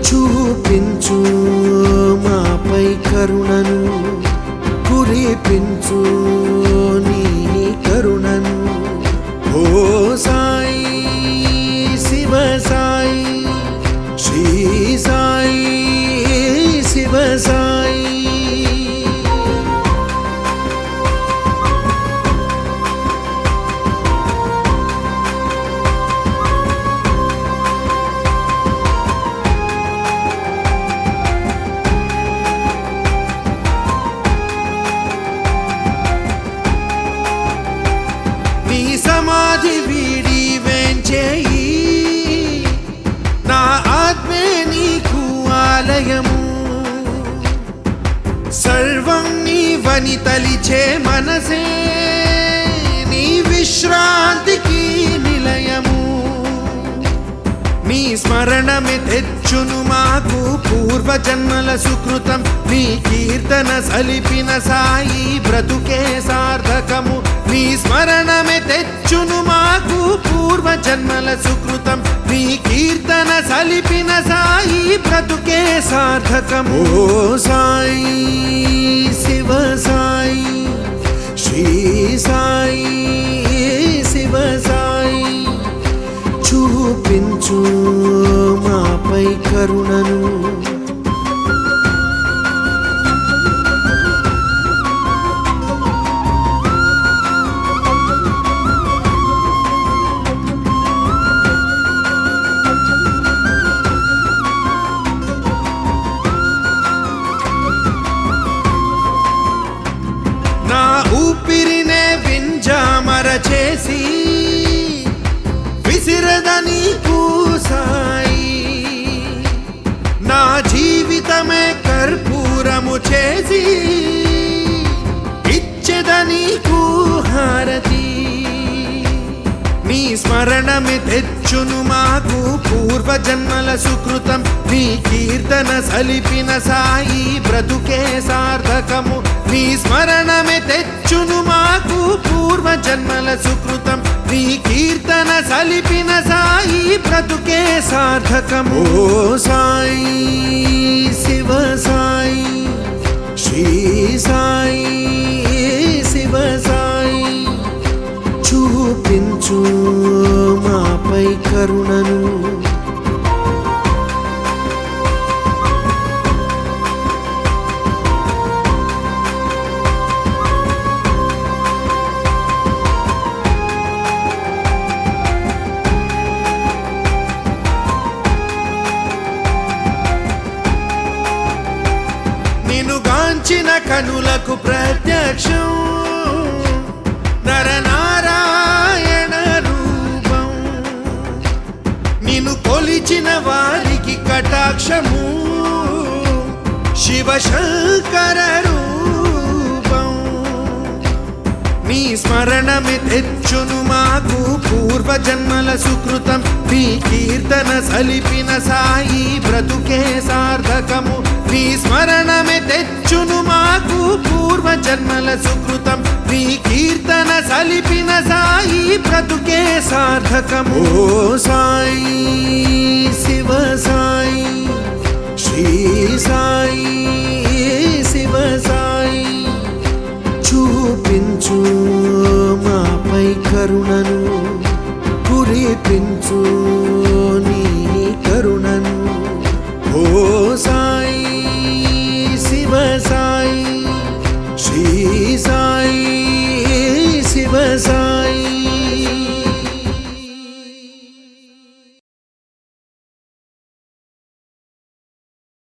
చూపించు మాపై కరుణను, కురిపించు నీ కరుణను. ఓ సాయి శివ సాయి, శ్రీ సాయి శివ సాయి. సమాధి వీడి వేంచేయి, నా ఆత్మే నీకు ఆలయము. సర్వం నీవని తలిచే మనసే నీ విశ్రాంతికి నిలయము. నీ స్మరణమే తెచ్చును మాకు పూర్వజన్మల సుకృతం. నీ కీర్తన సలిపిన సాయి బ్రతుకే సార్థకము. నీ స్మరణమే తెచ్చును మాకు పూర్వజన్మల సుకృతం. నీ కీర్తన సలిపిన సాయి బ్రతుకే సార్థకము. ఓ సాయి శివ సాయి, శ్రీ సాయి శివ సాయి. చూపించు మాపై కరుణను, నా ఊపిరినే వింజామర చేసి విసిరదని సాయి. నా జీవితమే కర్పూరము చేసి ఇచ్చెదని హారతి. నీ స్మరణమే తెచ్చును మాకు పూర్వజన్మల సుకృతం. నీ కీర్తన సలిపిన సాయి బ్రతుకే సార్థకము. నీ స్మరణమే తెచ్చును మాకు పూర్వజన్మల సుకృతం. నీ కీర్తన సలిపిన సాయి బ్రతుకే సార్థకము. ఓ సాయి శివ సాయి, శ్రీ సాయి శివ సాయి. చూపించు మాపై కరుణను, గాంచిన కనులకు ప్రత్యక్షం నరనారాయణ రూపం. నిన్ను కొలిచిన వారికి కటాక్షము శివశంకర రూపం. నీ స్మరణమే తెచ్చును మాకు పూర్వజన్మల సుకృతం. నీ కీర్తన సలిపిన సాయి బ్రతుకే సార్థకము. నీ స్మరణమే తెచ్చును మాకు పూర్వజన్మల సుకృతం. నీ కీర్తన సలిపిన సాయి బ్రతుకే సార్థకము. ఓ సాయి శివ సాయి, శ్రీ సాయి శివ సాయి. చూపించు మాపై కరుణను,